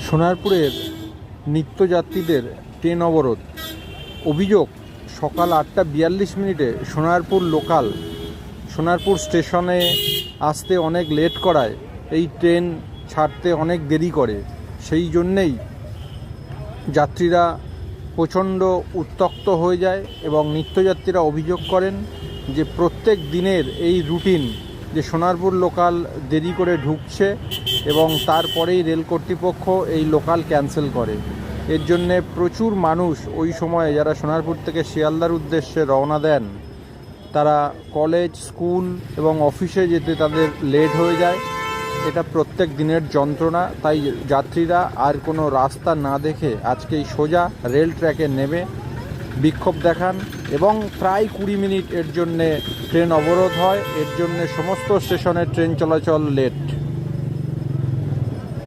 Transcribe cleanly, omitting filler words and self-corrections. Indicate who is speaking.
Speaker 1: সোনারপুরের নিত্যযাত্রীদের train অবরোধ। অভিযোগ, সকাল 8:42 সোনারপুর স্টেশনে আসতে অনেক লেট করায় এই ট্রেন ছাড়তে অনেক দেরি করে। সেই জন্যেই যাত্রীরা প্রচণ্ড উত্ত্যক্ত হয়ে যায় এবং নিত্যযাত্রীরা অভিযোগ করেন যে প্রত্যেক দিনের এই রুটিন, যে সোনারপুর লোকাল দেরি করে ঢুকছে এবং তারপরেই রেল কর্তৃপক্ষ এই লোকাল ক্যান্সেল করে। এর জন্যে প্রচুর মানুষ ওই সময়ে, যারা সোনারপুর থেকে শিয়ালদার উদ্দেশ্যে রওনা দেন, তারা কলেজ, স্কুল এবং অফিসে যেতে তাদের লেট হয়ে যায়। এটা প্রত্যেক দিনের যন্ত্রণা। তাই যাত্রীরা আর কোনো রাস্তা না দেখে আজকেই সোজা রেল ট্র্যাকে নেমে বিক্ষোভ দেখান এবং প্রায় 20 মিনিট এর জন্যে ট্রেন অবরোধ হয়। এর জন্যে সমস্ত স্টেশনে ট্রেন চলাচল লেট।